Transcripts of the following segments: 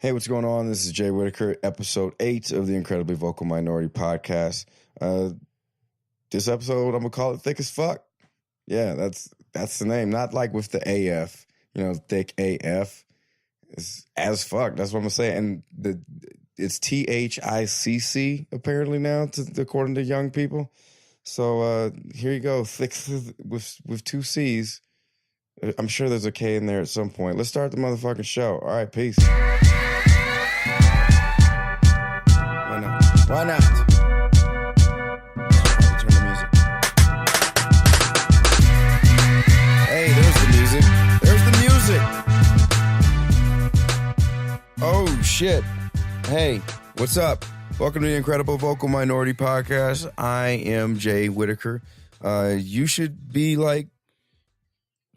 Hey, what's going on? This is Jay Whittaker, episode 8 of the Incredibly Vocal Minority Podcast. This episode, I'm going to call it Thicc As Fucc. Yeah, that's the name. Not like with the AF, thick AF. It's as fuck. That's what I'm going to say. And it's THICC apparently now, according to young people. So here you go, thick with two C's. I'm sure there's a K in there at some point. Let's start the motherfucking show. All right, peace. Why not? Turn the music. Hey, there's the music. There's the music. Oh, shit. Hey, what's up? Welcome to the Incredible Vocal Minority Podcast. I am Jay Whittaker. You should be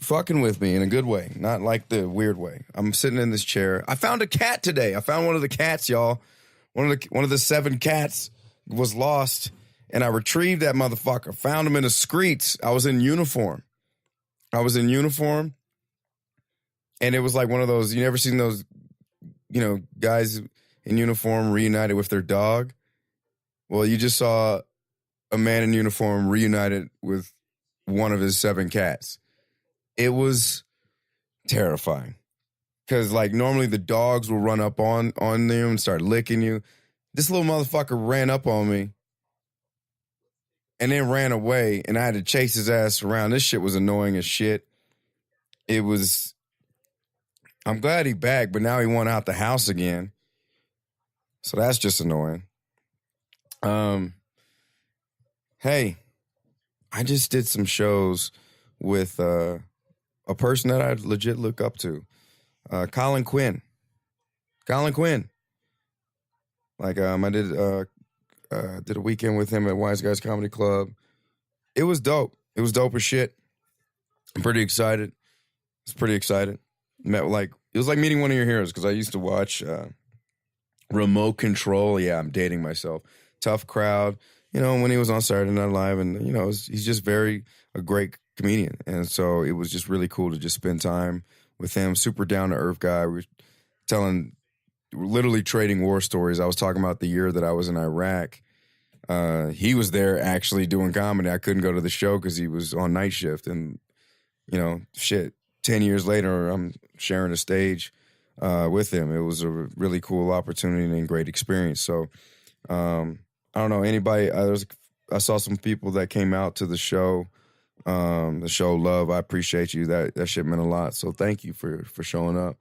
fucking with me in a good way, not like the weird way. I'm sitting in this chair. I found a cat today. I found one of the cats, y'all. One of the 7 cats was lost, and I retrieved that motherfucker. Found him in the streets. I was in uniform, and it was like one of those. You never seen those, guys in uniform reunited with their dog? Well, you just saw a man in uniform reunited with one of his 7 cats. It was terrifying. Because, normally the dogs will run up on them and start licking you. This little motherfucker ran up on me and then ran away, and I had to chase his ass around. This shit was annoying as shit. I'm glad he back, but now he went out the house again. So that's just annoying. Hey, I just did some shows with a person that I legit look up to. Colin Quinn. I did a weekend with him at Wise Guys Comedy Club. It was dope. It was dope as shit. I'm pretty excited. It was like meeting one of your heroes, because I used to watch Remote Control. Yeah, I'm dating myself. Tough Crowd. When he was on Saturday Night Live, and he's just a great comedian, and so it was just really cool to just spend time with him. Super down to earth guy. We're literally trading war stories. I was talking about the year that I was in Iraq. He was there actually doing comedy. I couldn't go to the show because he was on night shift, and 10 years later, I'm sharing a stage with him. It was a really cool opportunity and great experience. So I don't know anybody. I saw some people that came out to the show. The show love. I appreciate you. That shit meant a lot. So thank you for showing up.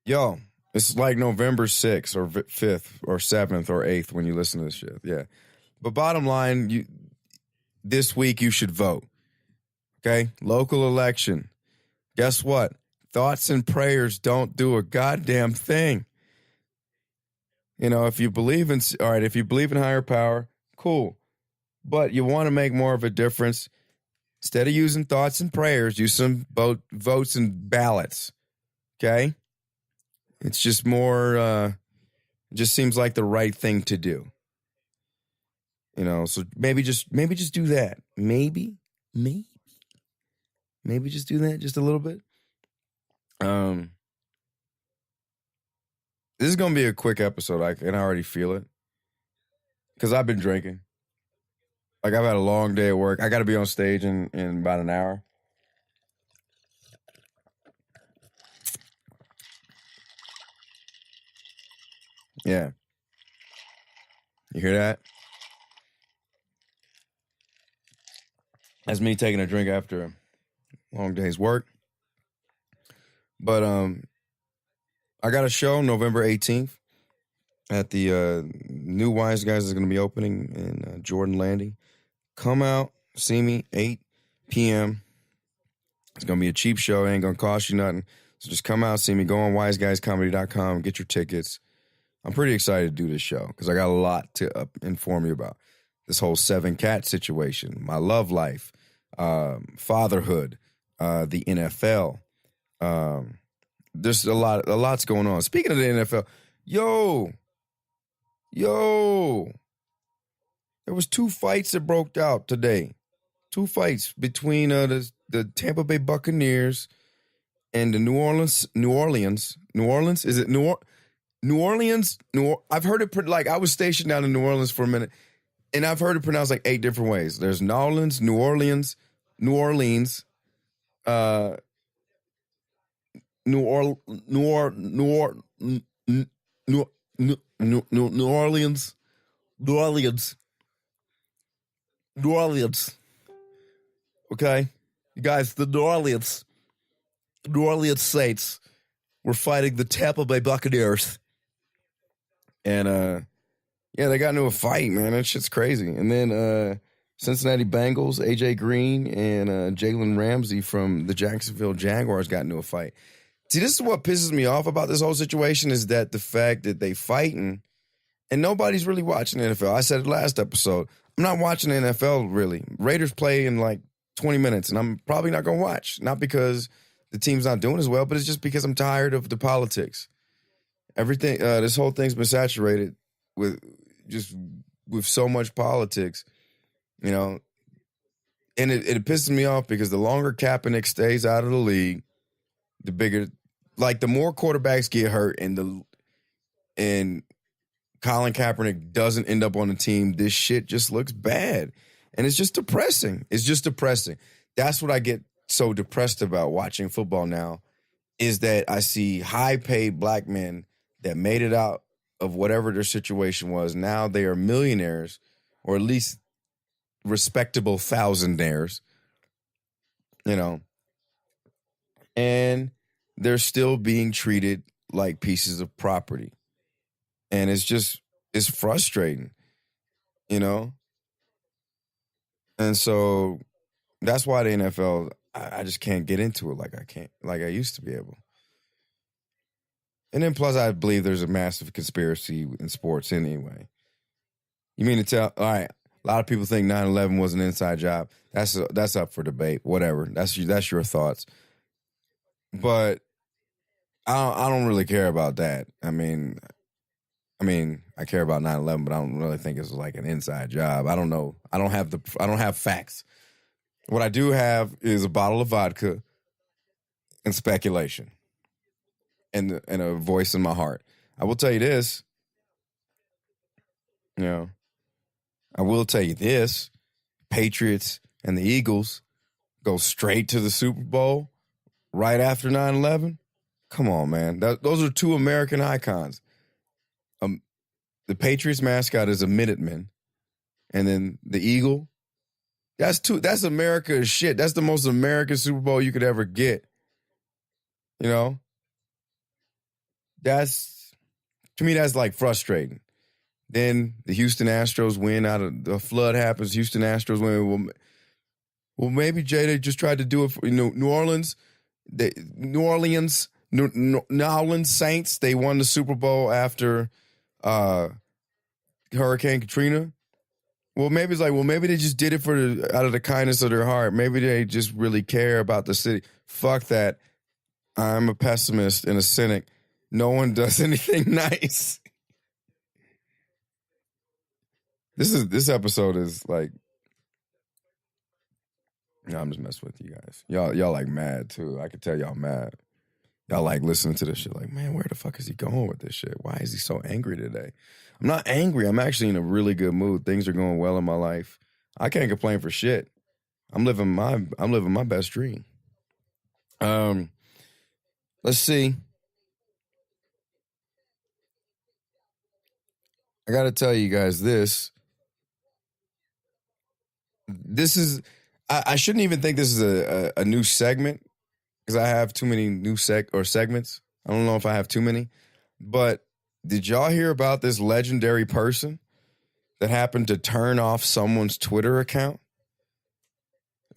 Yo, it's like November 6th or 5th or 7th or 8th when you listen to this shit. Yeah. But bottom line, this week you should vote. Okay? Local election. Guess what? Thoughts and prayers don't do a goddamn thing. If you believe in higher power, cool. But you want to make more of a difference. Instead of using thoughts and prayers, use some votes and ballots. Okay? It's just more, just seems like the right thing to do. So maybe just do that. Maybe just do that just a little bit. This is going to be a quick episode. I can already feel it. Because I've been drinking. I've had a long day at work. I got to be on stage in about an hour. Yeah. You hear that? That's me taking a drink after a long day's work. But I got a show November 18th at the new Wise Guys is going to be opening in Jordan Landing. Come out, see me, 8 p.m. It's going to be a cheap show. It ain't going to cost you nothing. So just come out, see me. Go on wiseguyscomedy.com, get your tickets. I'm pretty excited to do this show because I got a lot to inform you about. This whole 7 cat situation, my love life, fatherhood, the NFL. There's a lot's going on. Speaking of the NFL, yo, there was 2 fights that broke out today. 2 fights between the Tampa Bay Buccaneers and the New Orleans, is it New Orleans? I've heard it like I was stationed down in New Orleans for a minute, and I've heard it pronounced like 8 different ways. There's New Orleans, New Orleans, New Orleans, New Orleans, New Orleans. Okay, you guys, the New Orleans Saints were fighting the Tampa Bay Buccaneers, and yeah, they got into a fight, man. That shit's crazy. And then Cincinnati Bengals, AJ Green, and Jalen Ramsey from the Jacksonville Jaguars got into a fight. See, this is what pisses me off about this whole situation is that the fact that they fighting and nobody's really watching the NFL. I said it last episode. I'm not watching the NFL, really. Raiders play in like 20 minutes, and I'm probably not going to watch. Not because the team's not doing as well, but it's just because I'm tired of the politics. Everything, this whole thing's been saturated with so much politics, you know. And it pisses me off because the longer Kaepernick stays out of the league, the bigger, like the more quarterbacks get hurt and Colin Kaepernick doesn't end up on the team, this shit just looks bad. And it's just depressing. It's just depressing. That's what I get so depressed about watching football now, is that I see high-paid black men that made it out of whatever their situation was. Now they are millionaires, or at least respectable thousandaires, you know, and they're still being treated like pieces of property. And it's frustrating, you know? And so that's why the NFL, I just can't get into it like I used to be able. And then plus I believe there's a massive conspiracy in sports anyway. You mean to tell, all right, a lot of people think 9/11 was an inside job. That's up for debate, whatever. That's your thoughts. But I don't really care about that. I mean, I care about 9/11, but I don't really think it's like an inside job. I don't know. I don't have facts. What I do have is a bottle of vodka and speculation and a voice in my heart. I will tell you this. You know, I will tell you this. Patriots and the Eagles go straight to the Super Bowl right after 9/11. Come on, man. Those are two American icons. The Patriots mascot is a Minuteman, and then the Eagle. That's America as shit. That's the most American Super Bowl you could ever get. You know? To me, that's like frustrating. Then the Houston Astros win out of the flood happens. Houston Astros win. Well, maybe Jay, they just tried to do it for New Orleans. New Orleans Saints. They won the Super Bowl after Hurricane Katrina. Well, maybe they just did it out of the kindness of their heart. Maybe they just really care about the city. Fuck that. I'm a pessimist and a cynic. No one does anything nice. This episode is like, no, I'm just messing with you guys. Y'all like mad too. I can tell y'all mad. Y'all like listening to this shit like, man, where the fuck is he going with this shit? Why is he so angry today? I'm not angry. I'm actually in a really good mood. Things are going well in my life. I can't complain for shit. I'm living my best dream. Let's see. I got to tell you guys this. This is, I shouldn't even think this is a new segment because I have too many new segments. I don't know if I have too many. But did y'all hear about this legendary person that happened to turn off someone's Twitter account?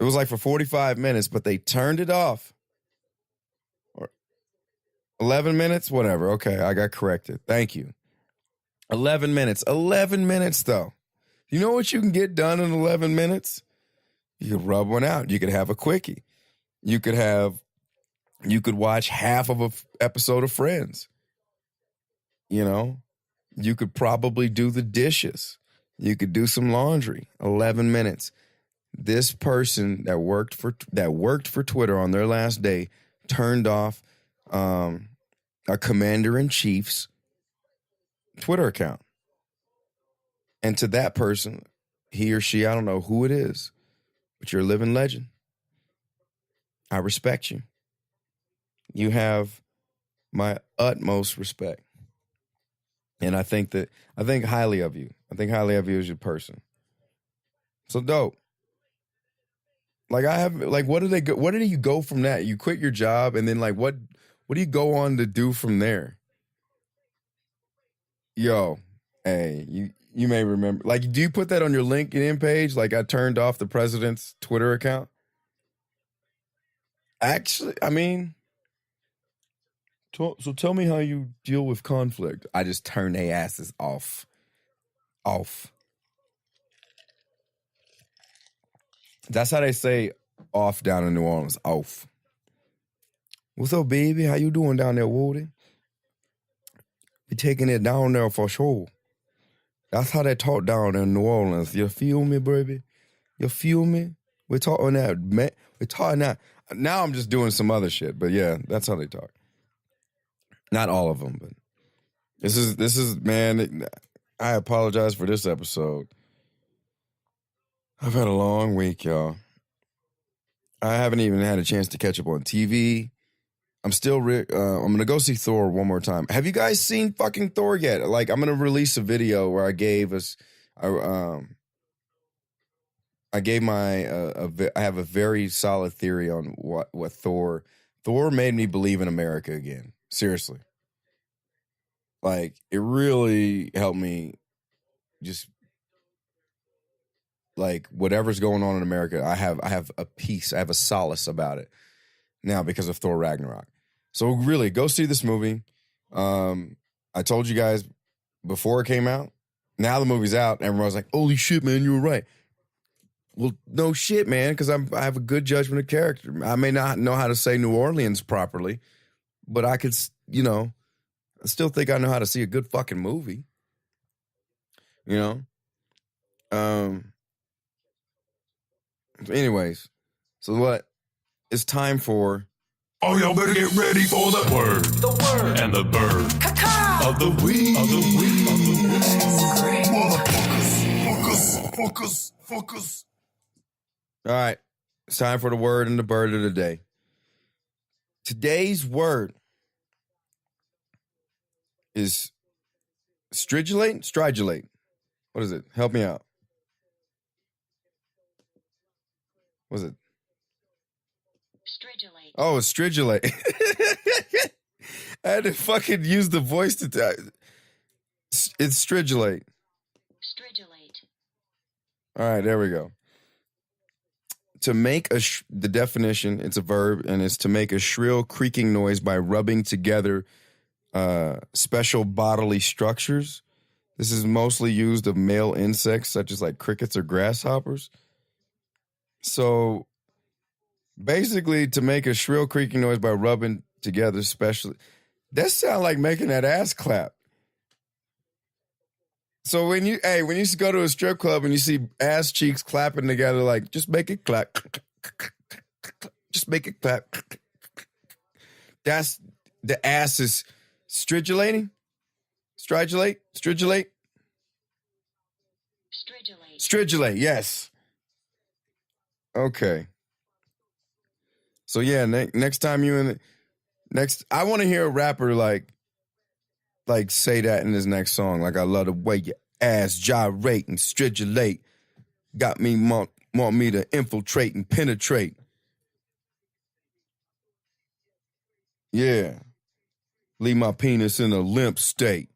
It was like for 45 minutes, but they turned it off. 11 minutes? Whatever. Okay, I got corrected. Thank you. 11 minutes. 11 minutes, though. You know what you can get done in 11 minutes? You could rub one out. You could have a quickie. You could watch half of an episode of Friends. You know? You could probably do the dishes. You could do some laundry. 11 minutes. This person that worked for Twitter on their last day turned off a commander-in-chief's Twitter account. And to that person, he or she, I don't know who it is, but you're a living legend. I respect you. You have my utmost respect. And I think highly of you. I think highly of you as your person. So dope. Like what do you go from that? You quit your job and then like what do you go on to do from there? Yo, hey, you may remember. Like, do you put that on your LinkedIn page? Like, I turned off the president's Twitter account? Actually, I mean, so tell me how you deal with conflict. I just turn their asses off. That's how they say off down in New Orleans. Off. What's up, baby? How you doing down there, Woody? We taking it down there for sure. That's how they talk down in New Orleans. You feel me, baby? You feel me? We're talking that, man. We're talking that. Now I'm just doing some other shit, but yeah, that's how they talk. Not all of them, but this is, man, I apologize for this episode. I've had a long week, y'all. I haven't even had a chance to catch up on TV. I'm still, I'm going to go see Thor one more time. Have you guys seen fucking Thor yet? Like, I'm going to release a video where I gave us, I gave I have a very solid theory on what Thor made me believe in America again. Seriously. Like, it really helped me just, like, whatever's going on in America, I have a peace, I have a solace about it now because of Thor Ragnarok. So really, go see this movie. I told you guys before it came out. Now the movie's out, everyone's like, holy shit, man, you were right. Well, no shit, man, because I have a good judgment of character. I may not know how to say New Orleans properly, but I could, I still think I know how to see a good fucking movie. Anyways, so what? It's time for... Oh, y'all better get ready for the word. The word. And the bird. Caca. Of the week. Of the week. Of the week. Focus. All right. It's time for the word and the bird of the day. Today's word is stridulate. What is it? Help me out. What is it? Stridulate. Oh, it's stridulate. I had to fucking use the voice to... It's stridulate. Stridulate. All right, there we go. To make the definition, it's a verb, and it's to make a shrill creaking noise by rubbing together special bodily structures. This is mostly used of male insects, such as like crickets or grasshoppers. So basically, to make a shrill creaking noise by rubbing together specially, that sounds like making that ass clap. So when you go to a strip club and you see ass cheeks clapping together, like, just make it clap. Just make it clap. That's the ass is stridulating. Stridulate. Stridulate, yes. Okay. So yeah, next time I want to hear a rapper like say that in his next song. Like, I love the way your ass gyrate and stridulate. Got me want me to infiltrate and penetrate. Yeah. Leave my penis in a limp state.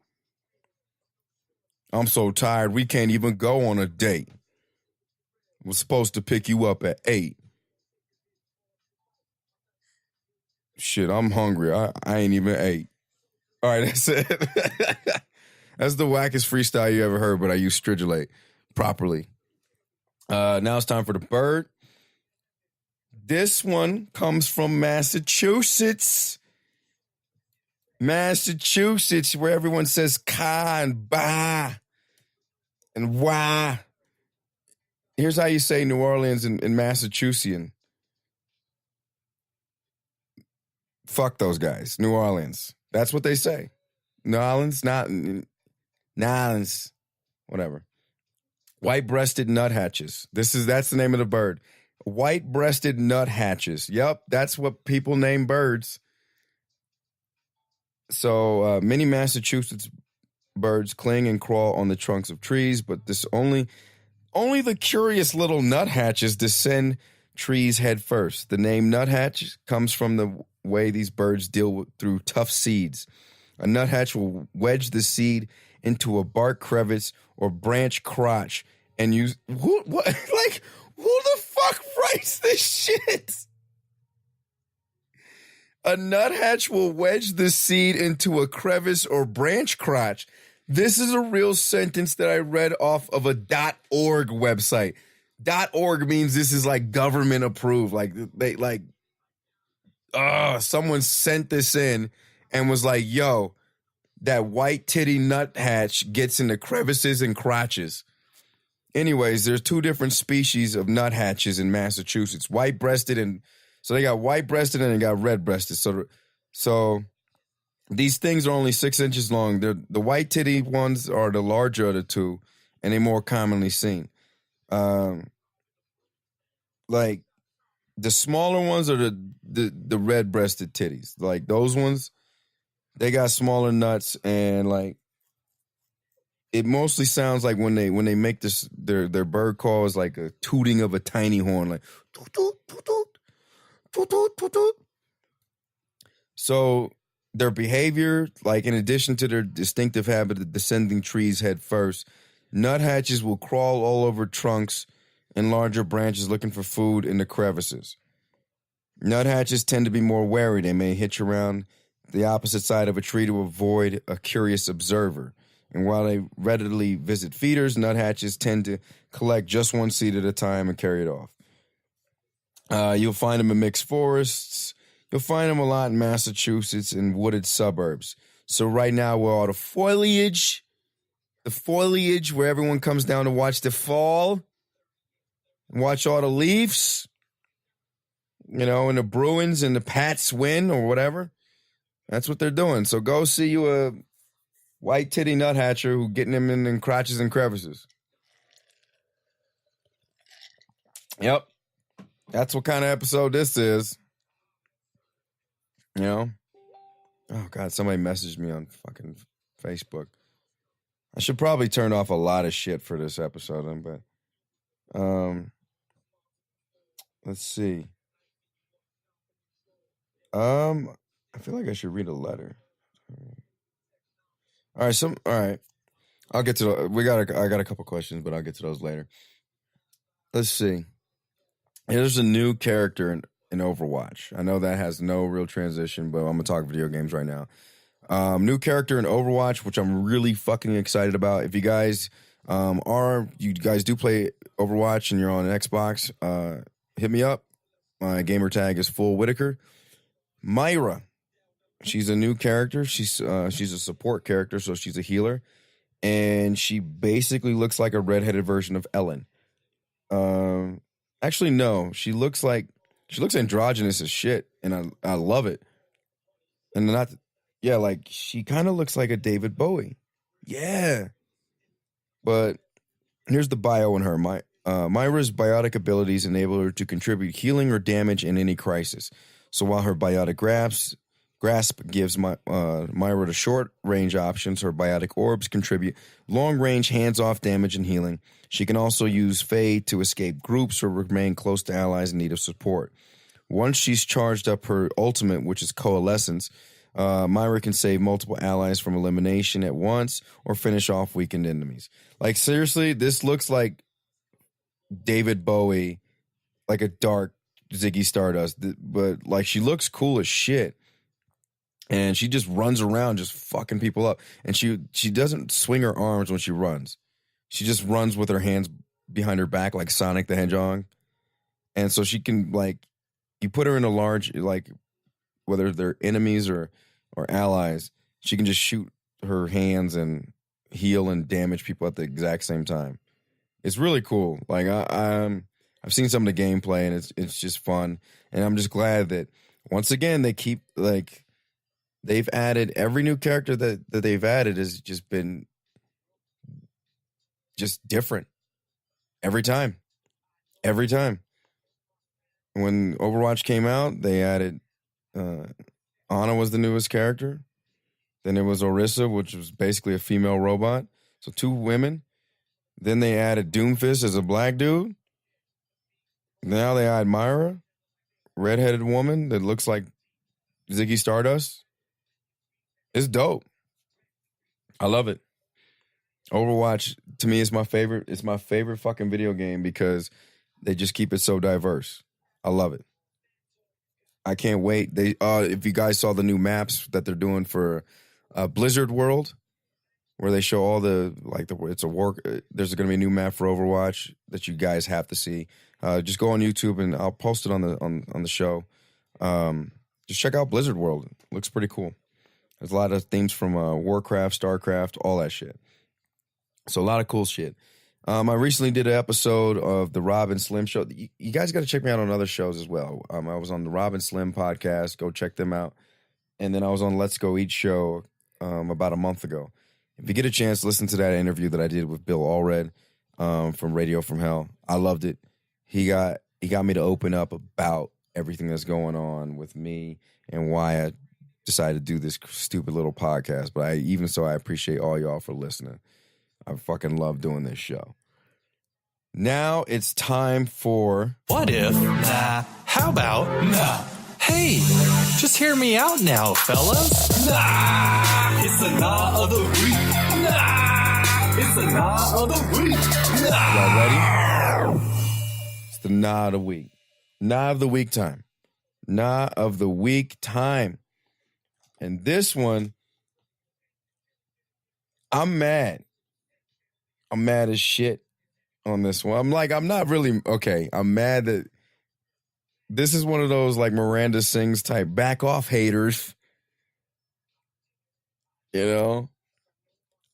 I'm so tired we can't even go on a date. Was supposed to pick you up at 8. Shit, I'm hungry. I ain't even ate. All right, that's it. That's the wackest freestyle you ever heard, but I use stridulate properly. Now it's time for the bird. This one comes from Massachusetts. Massachusetts, where everyone says ka and ba and wah. Here's how you say New Orleans in Massachusettsian. Fuck those guys. New Orleans. That's what they say. New Orleans, not New Orleans. Whatever. White-breasted nuthatches. That's the name of the bird. White-breasted nuthatches. Yep, that's what people name birds. So many Massachusetts birds cling and crawl on the trunks of trees, but this only the curious little nuthatches descend trees head first. The name nuthatch comes from the way these birds deal through tough seeds. A nuthatch will wedge the seed into a bark crevice or branch crotch and use who the fuck writes this shit? A nuthatch will wedge the seed into a crevice or branch crotch. This is a real sentence that I read off of a .org website. .org means this is like government approved. Like someone sent this in and was like, yo, that white titty nuthatch gets into crevices and crotches. Anyways, there's two different species of nuthatches in Massachusetts. White-breasted and so they got white-breasted and they got red-breasted. So these things are only 6 inches long. The white titty ones are the larger of the two, and they're more commonly seen. Like the smaller ones are the red-breasted titties. Like those ones, they got smaller nuts, and like it mostly sounds like when they make this their bird call is like a tooting of a tiny horn, like toot toot toot toot toot toot toot toot. So their behavior, like in addition to their distinctive habit of descending trees head first, nuthatches will crawl all over trunks and larger branches looking for food in the crevices. Nuthatches tend to be more wary. They may hitch around the opposite side of a tree to avoid a curious observer. And while they readily visit feeders, nuthatches tend to collect just one seed at a time and carry it off. You'll find them in mixed forests. You'll find them a lot in Massachusetts and wooded suburbs. So right now, where all the foliage where everyone comes down to watch the fall, and watch all the leaves, and the Bruins and the Pats win or whatever. That's what they're doing. So go see you a white titty nuthatcher who getting them in crotches and crevices. Yep. That's what kind of episode this is. Oh, God, somebody messaged me on fucking Facebook. I should probably turn off a lot of shit for this episode, but let's see. I feel like I should read a letter. All right. I'll get to I got a couple questions, but I'll get to those later. Let's see. There's a new character in Overwatch. I know that has no real transition, but I'm going to talk video games right now. New character in Overwatch, which I'm really fucking excited about. If you guys do play Overwatch and you're on an Xbox, hit me up. My gamer tag is full Whittaker. Myra. She's a new character. She's a support character, so she's a healer. And she basically looks like a redheaded version of Ellen. Actually, no. She looks androgynous as shit, and I love it. And like she kind of looks like a David Bowie. Yeah. But here's the bio on her. Myra's biotic abilities enable her to contribute healing or damage in any crisis. So while her biotic grasp gives Myra the short-range options, her biotic orbs contribute long-range, hands-off damage and healing. She can also use Fade to escape groups or remain close to allies in need of support. Once she's charged up her ultimate, which is Coalescence, Myra can save multiple allies from elimination at once or finish off weakened enemies. Like, seriously, this looks like David Bowie, like a dark Ziggy Stardust, but like she looks cool as shit. And she just runs around just fucking people up. And she doesn't swing her arms when she runs. She just runs with her hands behind her back like Sonic the Hedgehog. And so she can, like, you put her in a large, like, whether they're enemies or allies, she can just shoot her hands and heal and damage people at the exact same time. It's really cool. Like, I've seen some of the gameplay, and it's just fun. And I'm just glad that once again, they keep like they've added every new character that they've added has just been just different every time. Every time. When Overwatch came out, they added Ana was the newest character. Then it was Orisa, which was basically a female robot. So 2 women. Then they added Doomfist as a black dude. Now they add Myra, redheaded woman that looks like Ziggy Stardust. It's dope. I love it. Overwatch, to me, is my favorite. It's my favorite fucking video game because they just keep it so diverse. I love it. I can't wait. They if you guys saw the new maps that they're doing for Blizzard World, where they show all the it's a work. There's going to be a new map for Overwatch that you guys have to see. Just go on YouTube and I'll post it on the show. Just check out Blizzard World. It looks pretty cool. There's a lot of themes from Warcraft, Starcraft, all that shit. So a lot of cool shit. I recently did an episode of the Rob and Slim show. You guys got to check me out on other shows as well. I was on the Rob and Slim podcast. Go check them out. And then I was on Let's Go Eat show about a month ago. If you get a chance, listen to that interview that I did with Bill Allred from Radio from Hell. I loved it. He got me to open up about everything that's going on with me and why I decided to do this stupid little podcast. But I appreciate all y'all for listening. I fucking love doing this show. Now it's time for... What if? Nah. How about? Nah. Hey, just hear me out now, fellas. Nah. It's the nah of the week. Nah. It's the nah of the week. Nah. Y'all ready? It's the nah of the week. Nah of the week time. Nah of the week time. And this one, I'm mad. I'm mad as shit on this one. I'm not really, okay, I'm mad that this is one of those like Miranda Sings type back off haters. You know?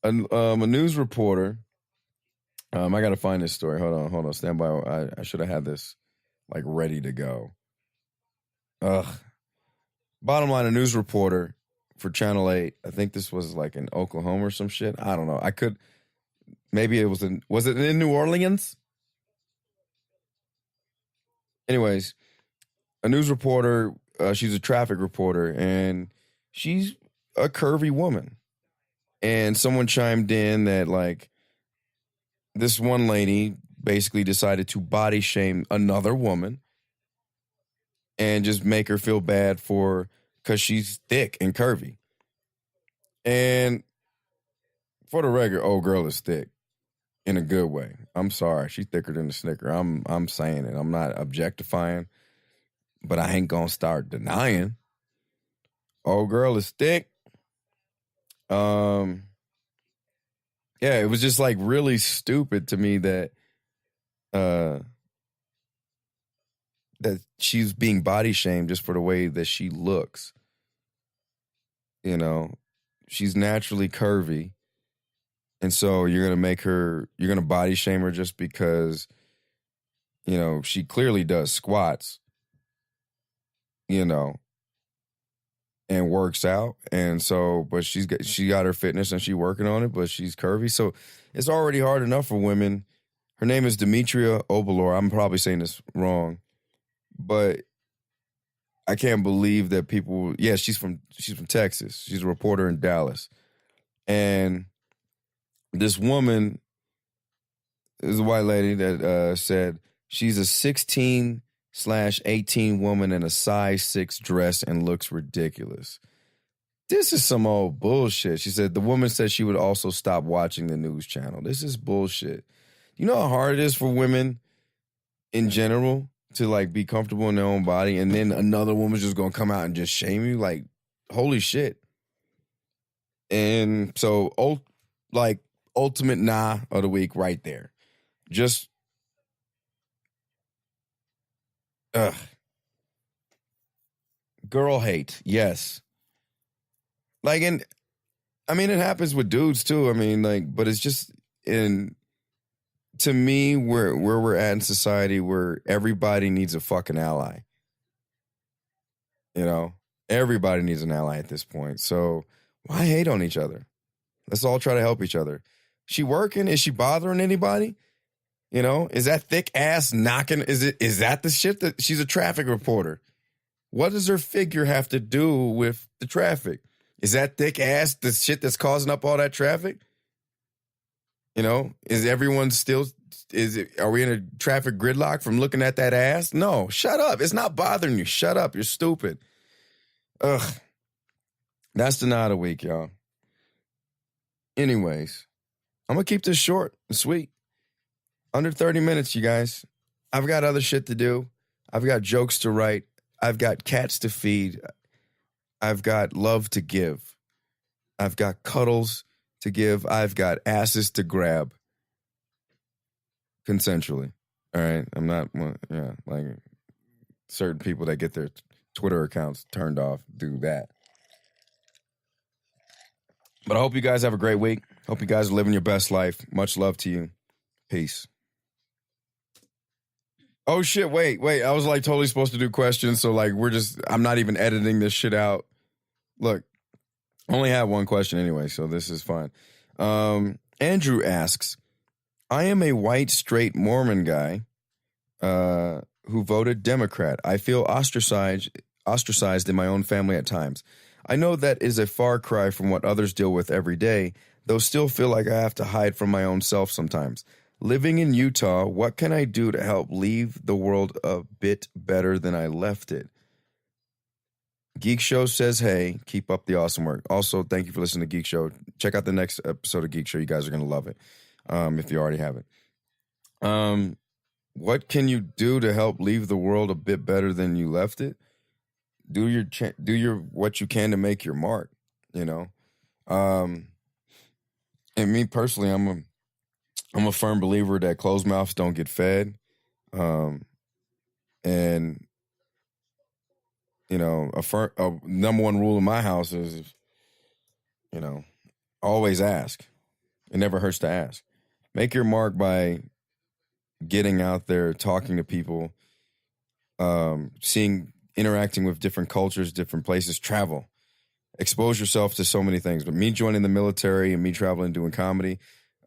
A news reporter, I got to find this story. Hold on, stand by. I should have had this like ready to go. Bottom line, a news reporter for Channel 8, I think this was like in Oklahoma or some shit. I don't know. Maybe it was it in New Orleans? Anyways, a news reporter, she's a traffic reporter, and she's a curvy woman. And someone chimed in that, like, this one lady basically decided to body shame another woman and just make her feel bad because she's thick and curvy. And for the record, old girl is thick. In a good way. I'm sorry. She's thicker than a Snicker. I'm saying it. I'm not objectifying, but I ain't gonna start denying. Old girl is thick. Yeah, it was just like really stupid to me that she's being body shamed just for the way that she looks. You know, she's naturally curvy. And so you're going to body shame her just because, you know, she clearly does squats, you know, and works out. And so, but she got her fitness and she's working on it, but she's curvy. So it's already hard enough for women. Her name is Demetria Obalor. I'm probably saying this wrong, but I can't believe that people, she's from Texas. She's a reporter in Dallas. And this woman is a white lady that said she's a 16/18 woman in a size 6 dress and looks ridiculous. This is some old bullshit. She said the woman said she would also stop watching the news channel. This is bullshit. You know how hard it is for women in general to like be comfortable in their own body, and then another woman's just gonna come out and just shame you? Like, holy shit. And so, ultimate nah of the week right there. Just, girl hate, yes. Like, and I mean, it happens with dudes too. I mean, like, but it's just to me, where we're at in society where everybody needs a fucking ally. You know, everybody needs an ally at this point. So why hate on each other? Let's all try to help each other. She working? Is she bothering anybody? You know, is that thick ass knocking? Is that the shit that she's a traffic reporter? What does her figure have to do with the traffic? Is that thick ass the shit that's causing up all that traffic? You know, is everyone still, are we in a traffic gridlock from looking at that ass? No, shut up. It's not bothering you. Shut up. You're stupid. Ugh. That's the night of the week, y'all. Anyways, I'm going to keep this short and sweet. Under 30 minutes, you guys. I've got other shit to do. I've got jokes to write. I've got cats to feed. I've got love to give. I've got cuddles to give. I've got asses to grab. Consensually. All right? I'm not, like certain people that get their Twitter accounts turned off do that. But I hope you guys have a great week. Hope you guys are living your best life. Much love to you. Peace. Oh, shit, wait. I was, like, totally supposed to do questions, so, like, I'm not even editing this shit out. Look, I only have one question anyway, so this is fine. Andrew asks, I am a white, straight Mormon guy who voted Democrat. I feel ostracized in my own family at times. I know that is a far cry from what others deal with every day, though still feel like I have to hide from my own self sometimes. Living in Utah, what can I do to help leave the world a bit better than I left it? Geek Show says, hey, keep up the awesome work. Also, thank you for listening to Geek Show. Check out the next episode of Geek Show. You guys are going to love it if you already haven't. What can you do to help leave the world a bit better than you left it? Do your what you can to make your mark, you know. And me personally, I'm a firm believer that closed mouths don't get fed. And you know, a number one rule in my house is, you know, always ask. It never hurts to ask. Make your mark by getting out there, talking to people, interacting with different cultures, different places, travel. Expose yourself to so many things. But me joining the military and me traveling, doing comedy,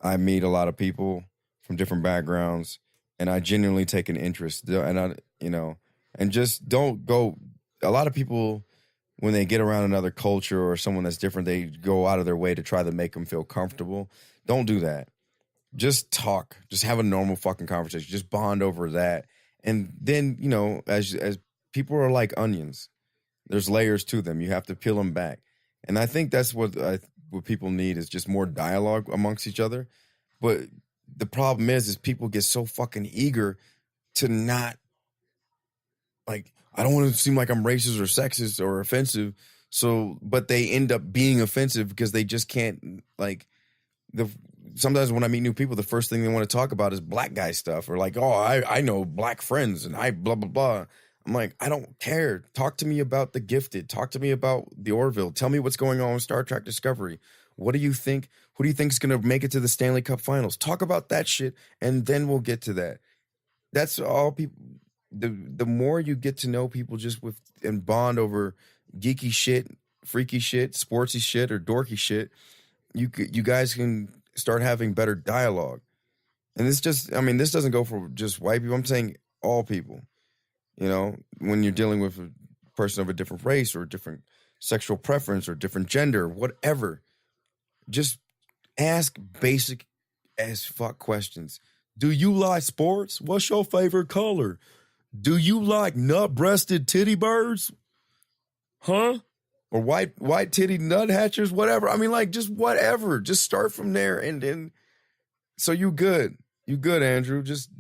I meet a lot of people from different backgrounds, and I genuinely take an interest. And just don't go. A lot of people, when they get around another culture or someone that's different, they go out of their way to try to make them feel comfortable. Don't do that. Just talk. Just have a normal fucking conversation. Just bond over that. And then, you know, as people are like onions, there's layers to them. You have to peel them back. And I think that's what people need is just more dialogue amongst each other. But the problem is people get so fucking eager to not, like, I don't want to seem like I'm racist or sexist or offensive. So, but they end up being offensive because they just can't, like, sometimes when I meet new people, the first thing they want to talk about is black guy stuff or like, oh, I know black friends and I blah, blah, blah. I'm like, I don't care. Talk to me about The Gifted. Talk to me about The Orville. Tell me what's going on with Star Trek Discovery. What do you think? Who do you think is going to make it to the Stanley Cup Finals? Talk about that shit, and then we'll get to that. That's all people. The more you get to know people just with and bond over geeky shit, freaky shit, sportsy shit, or dorky shit, you guys can start having better dialogue. And this doesn't go for just white people. I'm saying all people. You know, when you're dealing with a person of a different race or a different sexual preference or different gender, whatever, just ask basic as fuck questions. Do you like sports? What's your favorite color? Do you like nut-breasted titty birds? Huh? Or white titty nut hatchers? Whatever. I mean, like, just whatever. Just start from there, and then so you good. You good, Andrew. Just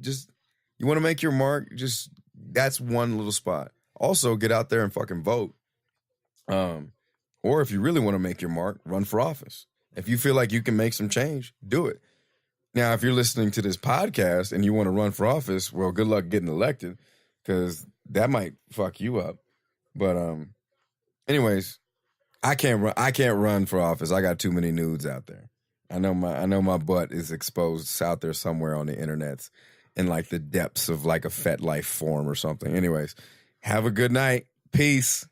you want to make your mark, just that's one little spot. Also, get out there and fucking vote. Or if you really want to make your mark, run for office. If you feel like you can make some change, do it. Now, if you're listening to this podcast and you want to run for office, well, good luck getting elected, because that might fuck you up. But anyways, I can't run for office. I got too many nudes out there. I know my butt is exposed out there somewhere on the internets in like the depths of like a FetLife forum or something. Anyways, have a good night. Peace.